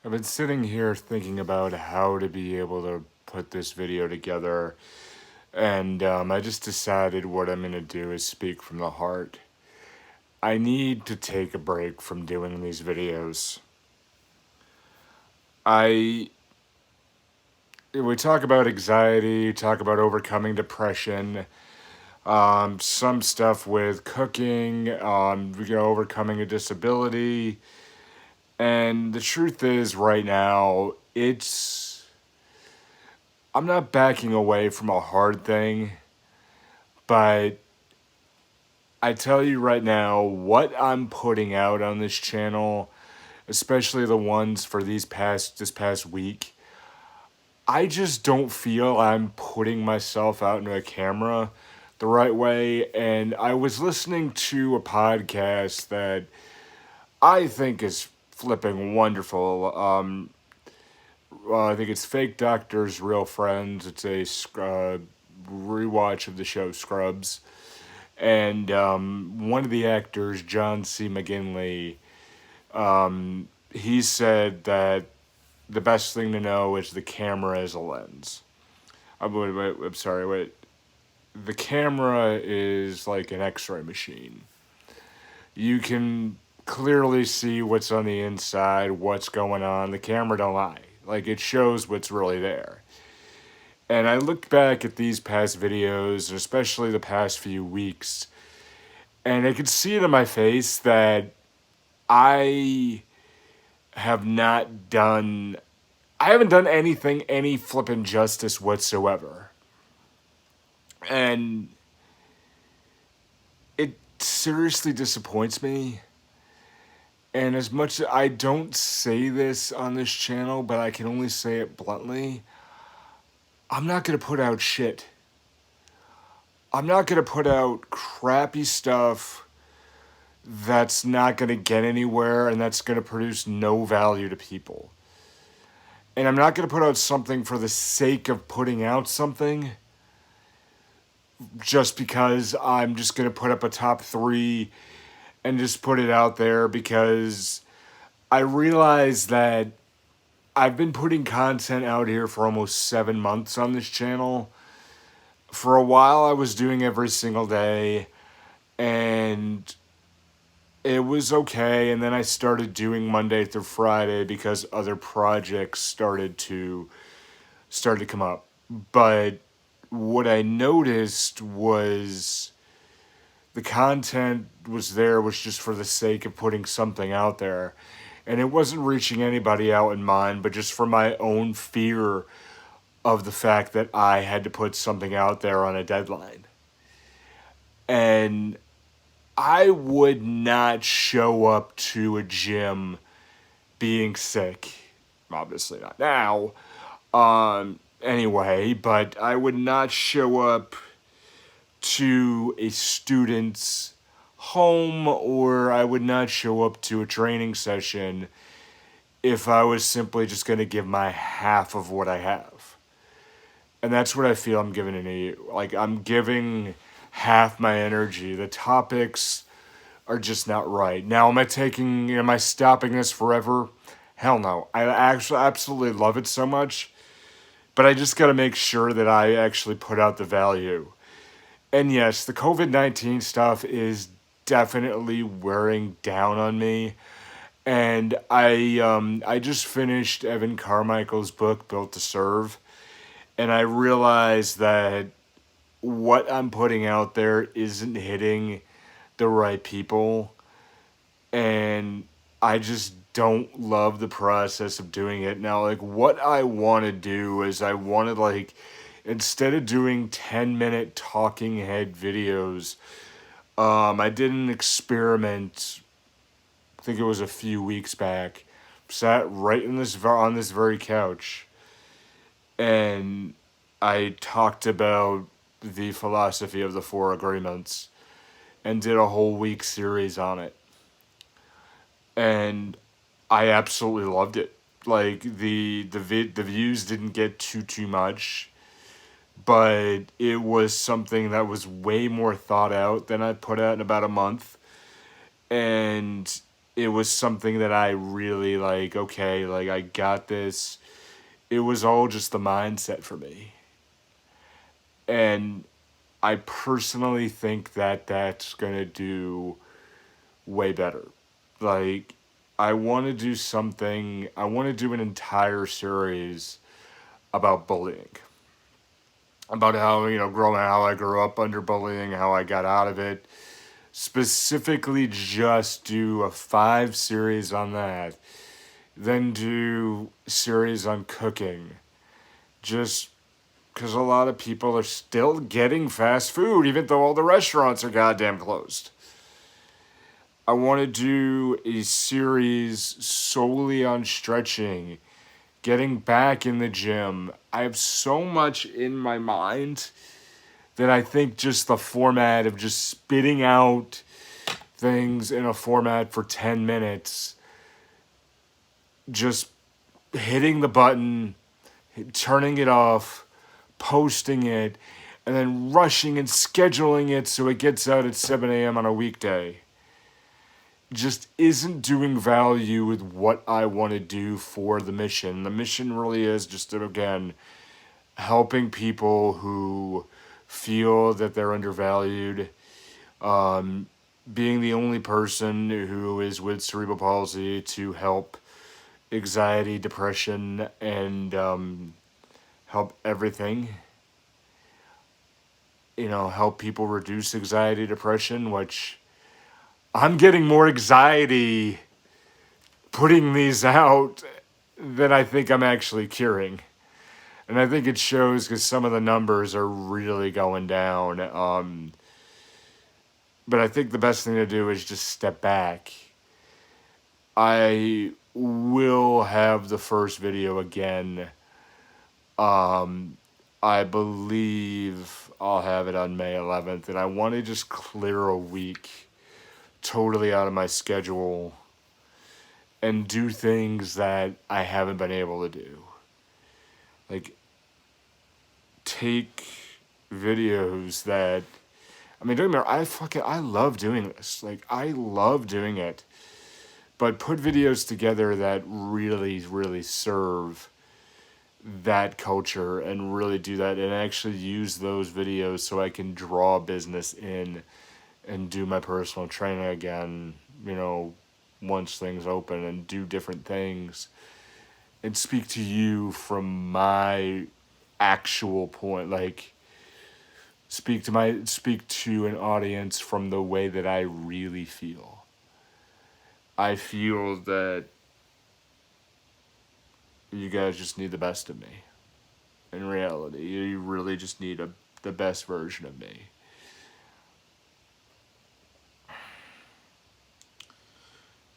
I've been sitting here thinking about how to be able to put this video together, and I just decided what I'm going to do is speak from the heart. I need to take a break from doing these videos. I we talk about anxiety, talk about overcoming depression, some stuff with cooking, overcoming a disability, and the truth is, right now, I'm not backing away from a hard thing, but I tell you right now, what I'm putting out on this channel, especially the ones for this past week, I just don't feel I'm putting myself out into a camera the right way. And I was listening to a podcast that I think is flipping wonderful. I think it's Fake Doctors, Real Friends. It's a rewatch of the show Scrubs. And one of the actors, John C. McGinley, he said that the best thing to know is the camera is a lens. I'm sorry, wait. The camera is like an x-ray machine. You can clearly see what's on the inside, what's going on. The camera don't lie. Like, it shows what's really there. And I look back at these past videos, and especially the past few weeks, and I could see it in my face that I have not done, I haven't done anything any flippin' justice whatsoever. And it seriously disappoints me. And as much as I don't say this on this channel, but I can only say it bluntly, I'm not going to put out shit. I'm not going to put out crappy stuff that's not going to get anywhere and that's going to produce no value to people. And I'm not going to put out something for the sake of putting out something just because I'm just going to put up a top 3 and just put it out there, because I realize that I've been putting content out here for almost 7 months on this channel. For a while, I was doing every single day, and it was okay. And then I started doing Monday through Friday because other projects started to come up. But what I noticed was the content was just for the sake of putting something out there. And it wasn't reaching anybody out in mind, but just for my own fear of the fact that I had to put something out there on a deadline. And I would not show up to a gym being sick. Obviously not now. Anyway, but I would not show up to a student's home, or I would not show up to a training session if I was simply just going to give my half of what I have. And that's what I feel I'm giving to you. Like, I'm giving half my energy. The topics are just not right. Now, am I stopping this forever? Hell no. I actually absolutely love it so much, but I just got to make sure that I actually put out the value. And yes, the COVID-19 stuff is definitely wearing down on me. And I just finished Evan Carmichael's book, Built to Serve. And I realized that what I'm putting out there isn't hitting the right people. And I just don't love the process of doing it. Now, like, what I want to do is instead of doing 10-minute talking head videos, I did an experiment, I think it was a few weeks back, sat right on this very couch, and I talked about the philosophy of the 4 agreements and did a whole week series on it. And I absolutely loved it. Like, the views didn't get too much, but it was something that was way more thought out than I put out in about a month. And it was something that I really like, okay, like I got this. It was all just the mindset for me. And I personally think that that's going to do way better. Like, I want to do something, I want to do an entire series about bullying. About how, how I grew up under bullying, how I got out of it. Specifically, just do a 5 series on that. Then do series on cooking. Just because a lot of people are still getting fast food, even though all the restaurants are goddamn closed. I want to do a series solely on stretching, getting back in the gym. I have so much in my mind that I think just the format of just spitting out things in a format for 10 minutes, just hitting the button, turning it off, posting it, and then rushing and scheduling it so it gets out at 7 a.m. on a weekday just isn't doing value with what I want to do for the mission. The mission really is just, again, helping people who feel that they're undervalued, being the only person who is with cerebral palsy to help anxiety, depression, and help everything. Help people reduce anxiety, depression, which I'm getting more anxiety putting these out than I think I'm actually curing. And I think it shows because some of the numbers are really going down. But I think the best thing to do is just step back. I will have the first video again. I believe I'll have it on May 11th. And I want to just clear a week totally out of my schedule and do things that I haven't been able to do. Like, take videos that, don't get me wrong, I love doing this. Like, I love doing it. But put videos together that really, really serve that culture and really do that and actually use those videos so I can draw business in and do my personal training again, once things open, and do different things and speak to you from my actual point, like speak to an audience from the way that I really feel. I feel that you guys just need the best of me. In reality, you really just need the best version of me.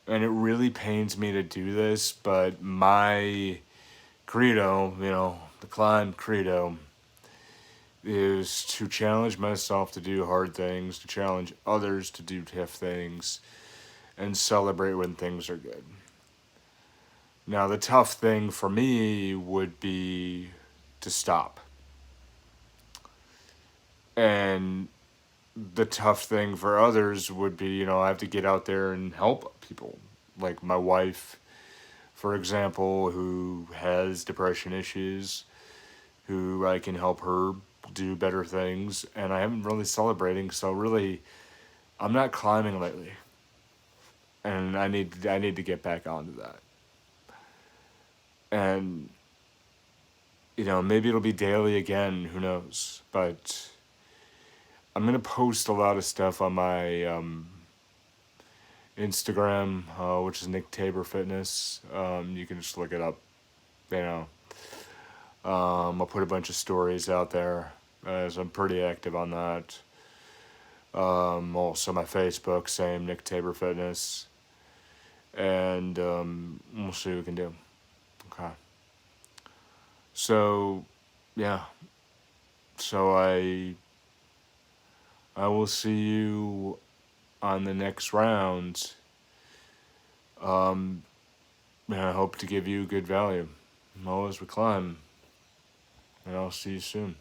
And it really pains me to do this, but my credo, the climb credo, is to challenge myself to do hard things, to challenge others to do tough things, and celebrate when things are good. Now, the tough thing for me would be to stop. And the tough thing for others would be, I have to get out there and help people. Like my wife, for example, who has depression issues, who I can help her do better things. And I haven't really celebrating, so really, I'm not climbing lately. And I need to get back onto that. And, maybe it'll be daily again, who knows. But I'm going to post a lot of stuff on my Instagram, which is Nick Tabor Fitness. You can just look it up. I'll put a bunch of stories out there, as I'm pretty active on that. Also my Facebook, same Nick Tabor Fitness. And we'll see what we can do. Okay. So, yeah. So I will see you on the next round. And I hope to give you good value. As we climb. And I'll see you soon.